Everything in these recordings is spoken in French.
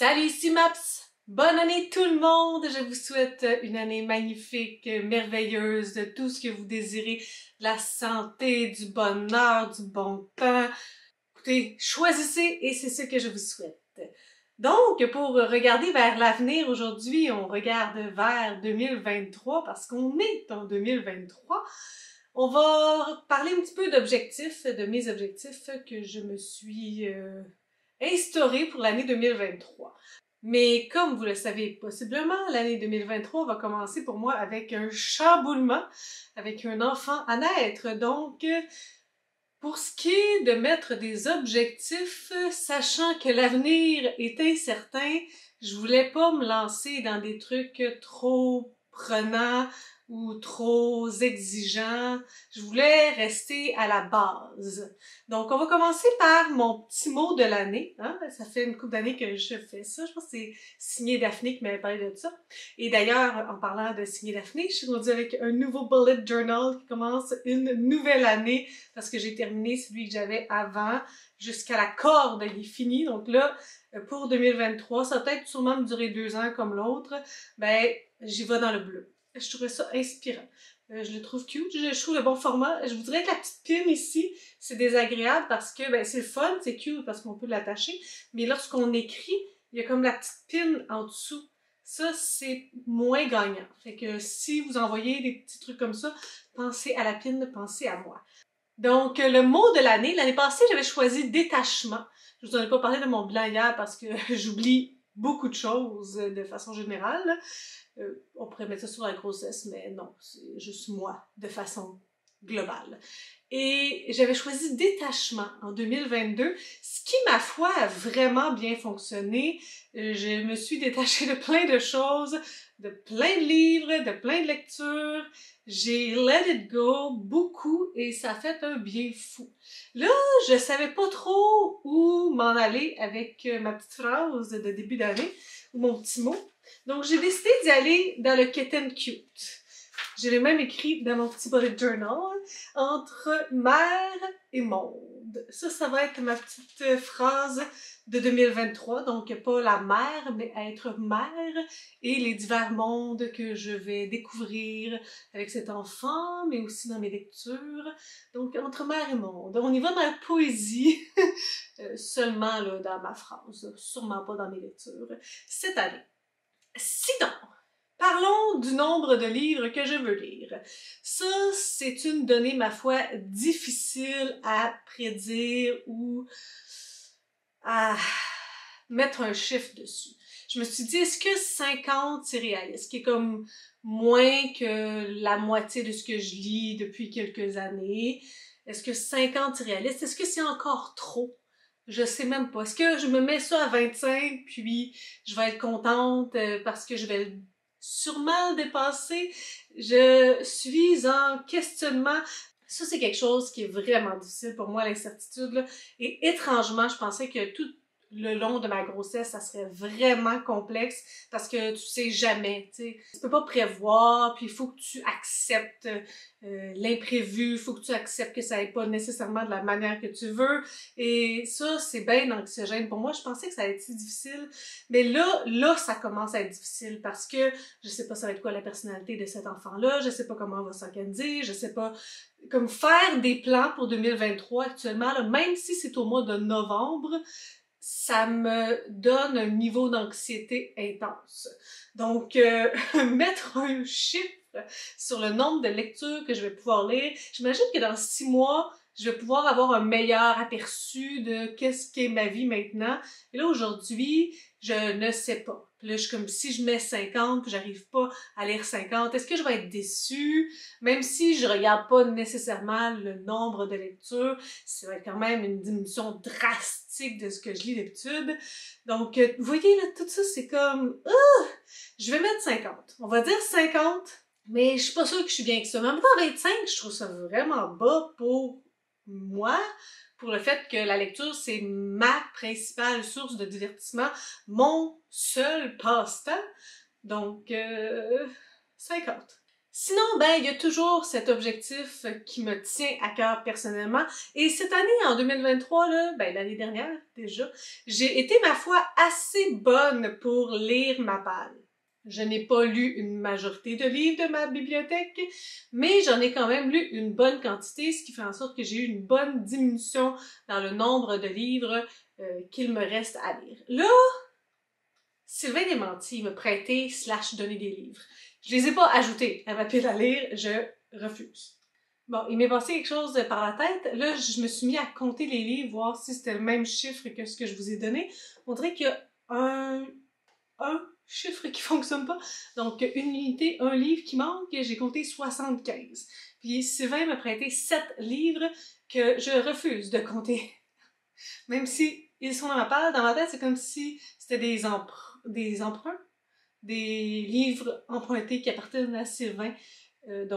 Salut ici Maps! Bonne année tout le monde! Je vous souhaite une année magnifique, merveilleuse, de tout ce que vous désirez, de la santé, du bonheur, du bon temps. Écoutez, choisissez et c'est ce que je vous souhaite. Donc, pour regarder vers l'avenir aujourd'hui, on regarde vers 2023 parce qu'on est en 2023. On va parler un petit peu d'objectifs, de mes objectifs que je me suis instaurés pour l'année 2023. Mais comme vous le savez possiblement, l'année 2023 va commencer pour moi avec un chamboulement, avec un enfant à naître. Donc, pour ce qui est de mettre des objectifs, sachant que l'avenir est incertain, je voulais pas me lancer dans des trucs trop prenants ou trop exigeants. Je voulais rester à la base. Donc, on va commencer par mon petit mot de l'année. Hein? Ça fait une couple d'années que je fais ça. Je pense que c'est Signé Daphné qui m'avait parlé de ça. Et d'ailleurs, en parlant de Signé Daphné, je suis rendue avec un nouveau bullet journal qui commence une nouvelle année parce que j'ai terminé celui que j'avais avant jusqu'à la corde, il est fini. Donc là, pour 2023, ça va peut-être sûrement me durer 2 ans comme l'autre. Ben, j'y vais dans le bleu. Je trouvais ça inspirant. Je le trouve cute, je trouve le bon format. Je vous dirais que la petite pine ici, c'est désagréable parce que ben, c'est le fun, c'est cute parce qu'on peut l'attacher. Mais lorsqu'on écrit, il y a comme la petite pine en dessous. Ça, c'est moins gagnant. Fait que si vous envoyez des petits trucs comme ça, pensez à la pine, pensez à moi. Donc, le mot de l'année, l'année passée, j'avais choisi détachement. Je vous en ai pas parlé de mon bilan hier parce que j'oublie beaucoup de choses de façon générale. On pourrait mettre ça sur la grossesse, mais non, c'est juste moi, de façon globale. Et j'avais choisi détachement en 2022, ce qui, ma foi, a vraiment bien fonctionné. Je me suis détachée de plein de choses, de plein de livres, de plein de lectures. J'ai let it go beaucoup et ça a fait un bien fou. Là, je savais pas trop où m'en aller avec ma petite phrase de début d'année ou mon petit mot. Donc, j'ai décidé d'y aller dans le kitten cute. Je l'ai même écrit dans mon petit bullet journal, entre mer et monde. Ça va être ma petite phrase de 2023. Donc, pas la mer, mais être mère et les divers mondes que je vais découvrir avec cet enfant, mais aussi dans mes lectures. Donc, entre mer et monde. On y va dans la poésie, seulement là, dans ma phrase, sûrement pas dans mes lectures, cette année. Sinon, parlons du nombre de livres que je veux lire. Ça, c'est une donnée, ma foi, difficile à prédire ou à mettre un chiffre dessus. Je me suis dit, est-ce que 50, c'est réaliste? Ce qui est comme moins que la moitié de ce que je lis depuis quelques années. Est-ce que 50, c'est réaliste? Est-ce que c'est encore trop? Je sais même pas. Est-ce que je me mets ça à 25 puis je vais être contente parce que je vais sûrement le dépasser? Je suis en questionnement. Ça, c'est quelque chose qui est vraiment difficile pour moi, l'incertitude. Et étrangement, je pensais que tout le long de ma grossesse, ça serait vraiment complexe parce que tu sais jamais, tu sais. Tu peux pas prévoir, puis il faut que tu acceptes l'imprévu, il faut que tu acceptes que ça n'aille pas nécessairement de la manière que tu veux. Et ça, c'est bien anxiogène pour moi. Je pensais que ça allait être si difficile. Mais là, ça commence à être difficile parce que je sais pas ça va être quoi la personnalité de cet enfant-là, je sais pas comment on va s'organiser, je sais pas comme faire des plans pour 2023 actuellement, là, même si c'est au mois de novembre, ça me donne un niveau d'anxiété intense. Donc, mettre un chiffre sur le nombre de lectures que je vais pouvoir lire, j'imagine que dans 6 mois, je vais pouvoir avoir un meilleur aperçu de qu'est-ce qu'est ma vie maintenant. Et là, aujourd'hui, je ne sais pas. Puis là, je suis comme, si je mets 50 puis j'arrive pas à lire 50, est-ce que je vais être déçue? Même si je regarde pas nécessairement le nombre de lectures, ça va être quand même une diminution drastique de ce que je lis d'habitude. Donc, vous voyez, là, tout ça, c'est comme, je vais mettre 50. On va dire 50, mais je suis pas sûre que je suis bien que ça. Mais en même temps, 25, je trouve ça vraiment bas pour moi, pour le fait que la lecture, c'est ma principale source de divertissement, mon seul passe-temps. Donc, 50. Sinon, ben, il y a toujours cet objectif qui me tient à cœur personnellement. Et cette année, en 2023, là, ben, l'année dernière déjà, j'ai été, ma foi, assez bonne pour lire ma palle. Je n'ai pas lu une majorité de livres de ma bibliothèque, mais j'en ai quand même lu une bonne quantité, ce qui fait en sorte que j'ai eu une bonne diminution dans le nombre de livres qu'il me reste à lire. Là, Sylvain Desmenties me prêtait / donner des livres. Je les ai pas ajoutés à ma pile à lire, je refuse. Bon, il m'est passé quelque chose par la tête. Là, je me suis mis à compter les livres, voir si c'était le même chiffre que ce que je vous ai donné. On dirait qu'il y a un chiffre qui fonctionne pas. Donc, une unité, un livre qui manque, j'ai compté 75. Puis Sylvain m'a prêté 7 livres que je refuse de compter. Même si ils sont dans ma palle, dans ma tête, c'est comme si c'était des emprunts, des livres empruntés qui appartiennent à Sylvain. Ils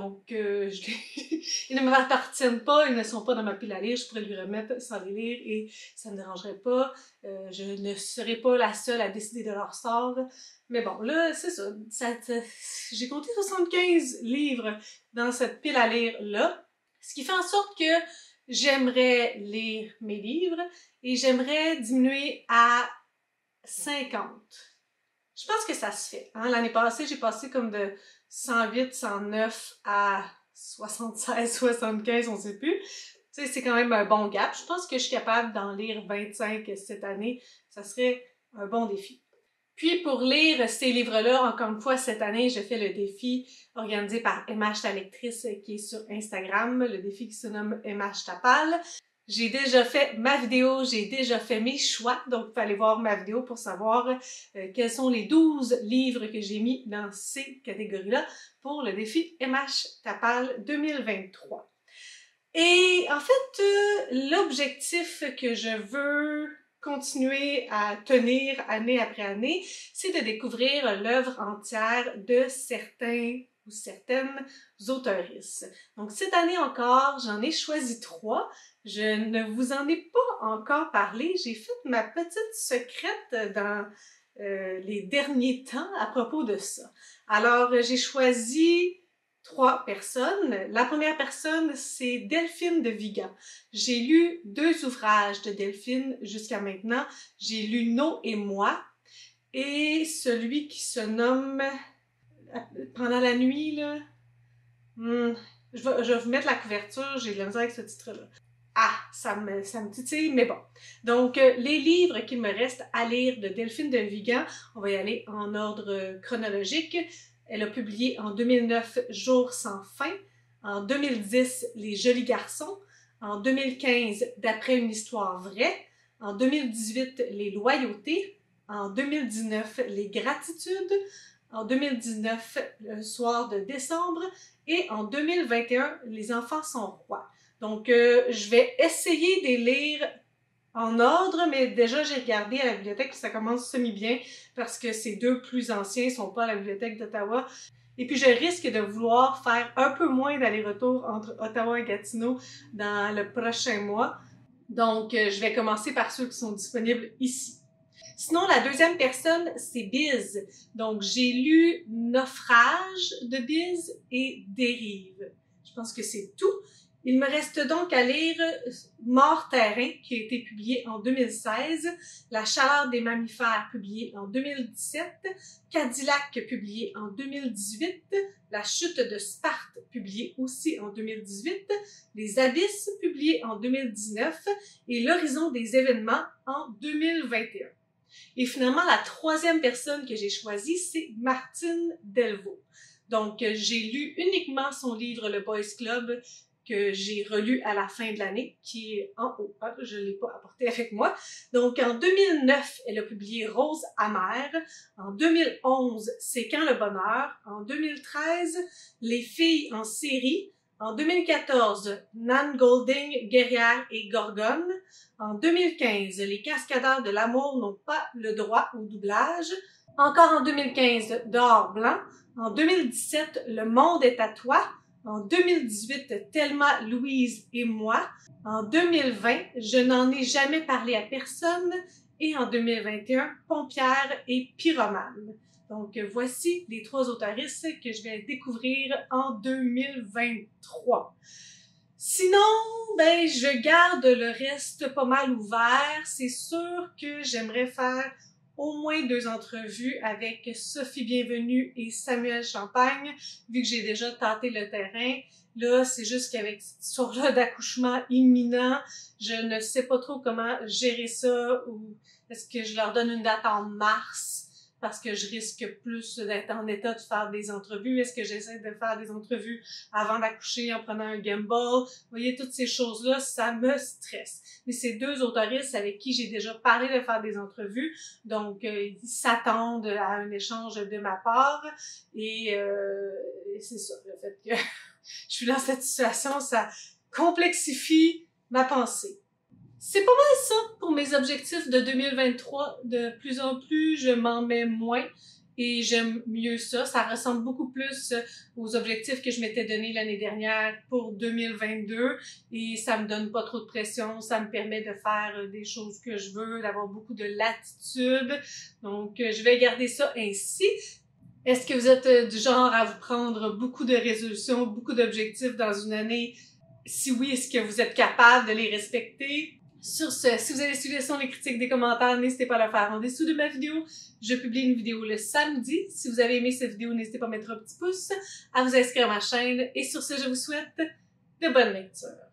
ne m'appartiennent pas, ils ne sont pas dans ma pile à lire, je pourrais lui remettre sans les lire et ça ne me dérangerait pas. Je ne serai pas la seule à décider de leur sort. Mais bon, là, c'est ça. J'ai compté 75 livres dans cette pile à lire-là, ce qui fait en sorte que j'aimerais lire mes livres et j'aimerais diminuer à 50. Je pense que ça se fait. Hein? L'année passée, j'ai passé comme de 108, 109 à 76, 75, on sait plus. Tu sais, c'est quand même un bon gap. Je pense que je suis capable d'en lire 25 cette année. Ça serait un bon défi. Puis pour lire ces livres-là, encore une fois, cette année, je fais le défi organisé par MH ta lectrice qui est sur Instagram, le défi qui se nomme MH ta palle. J'ai déjà fait ma vidéo, j'ai déjà fait mes choix, donc il fallait voir ma vidéo pour savoir quels sont les 12 livres que j'ai mis dans ces catégories-là pour le défi MH ta palle 2023. Et en fait, l'objectif que je veux continuer à tenir année après année, c'est de découvrir l'œuvre entière de certains ou certaines auteuristes. Donc cette année encore, j'en ai choisi 3. Je ne vous en ai pas encore parlé. J'ai fait ma petite secrète dans les derniers temps à propos de ça. Alors, j'ai choisi 3 personnes. La première personne, c'est Delphine de Vigan. J'ai lu 2 ouvrages de Delphine jusqu'à maintenant. J'ai lu Nos et moi et celui qui se nomme Pendant la nuit, là. Je vais vous mettre la couverture, j'ai de la misère avec ce titre-là. Ah, ça me titille, mais bon. Donc, les livres qu'il me reste à lire de Delphine de Vigan, on va y aller en ordre chronologique. Elle a publié en 2009 Jour sans fin, en 2010 Les jolis garçons, en 2015 D'après une histoire vraie, en 2018 Les loyautés, en 2019 Les gratitudes, en 2019 Le soir de décembre et en 2021 Les enfants sont rois. Donc, je vais essayer de les lire en ordre, mais déjà, j'ai regardé à la bibliothèque et ça commence semi-bien parce que ces 2 plus anciens ne sont pas à la bibliothèque d'Ottawa. Et puis, je risque de vouloir faire un peu moins d'aller-retour entre Ottawa et Gatineau dans le prochain mois. Donc, je vais commencer par ceux qui sont disponibles ici. Sinon, la deuxième personne, c'est Biz. Donc, j'ai lu Naufrage de Biz et Dérive. Je pense que c'est tout. Il me reste donc à lire Mort terrain, qui a été publié en 2016, La chaleur des mammifères, publié en 2017, Cadillac, publié en 2018, La chute de Sparte, publié aussi en 2018, Les abysses, publié en 2019, et L'horizon des événements en 2021. Et finalement, la troisième personne que j'ai choisie, c'est Martine Delvaux. Donc, j'ai lu uniquement son livre Le Boys Club, que j'ai relu à la fin de l'année, qui est en haut. Je ne l'ai pas apporté avec moi. Donc, en 2009, elle a publié Rose amère. En 2011, C'est quand le bonheur. En 2013, Les filles en série. En 2014, Nan Golding, Guerrière et Gorgone. En 2015, Les cascadeurs de l'amour n'ont pas le droit au doublage. Encore en 2015, Dehors blanc. En 2017, Le monde est à toi. En 2018, Thelma, Louise et moi. En 2020, Je n'en ai jamais parlé à personne. Et en 2021, Pompière et Pyromane. Donc, voici les 3 autoristes que je vais découvrir en 2023. Sinon, ben, je garde le reste pas mal ouvert. C'est sûr que j'aimerais faire au moins 2 entrevues avec Sophie Bienvenue et Samuel Champagne, vu que j'ai déjà tâté le terrain. Là, c'est juste qu'avec cette histoire-là d'accouchement imminent, je ne sais pas trop comment gérer ça, ou est-ce que je leur donne une date en mars parce que je risque plus d'être en état de faire des entrevues. Est-ce que j'essaie de faire des entrevues avant d'accoucher en prenant un gamble? Vous voyez, toutes ces choses-là, ça me stresse. Mais c'est 2 autoristes avec qui j'ai déjà parlé de faire des entrevues, donc ils s'attendent à un échange de ma part, et c'est ça, le fait que je suis dans cette situation, ça complexifie ma pensée. C'est pas mal ça pour mes objectifs de 2023. De plus en plus, je m'en mets moins et j'aime mieux ça. Ça ressemble beaucoup plus aux objectifs que je m'étais donné l'année dernière pour 2022 et ça me donne pas trop de pression. Ça me permet de faire des choses que je veux, d'avoir beaucoup de latitude. Donc, je vais garder ça ainsi. Est-ce que vous êtes du genre à vous prendre beaucoup de résolutions, beaucoup d'objectifs dans une année? Si oui, est-ce que vous êtes capable de les respecter? Sur ce, si vous avez suivi les critiques, des commentaires, n'hésitez pas à le faire en dessous de ma vidéo. Je publie une vidéo le samedi. Si vous avez aimé cette vidéo, n'hésitez pas à mettre un petit pouce, à vous inscrire à ma chaîne. Et sur ce, je vous souhaite de bonnes lectures.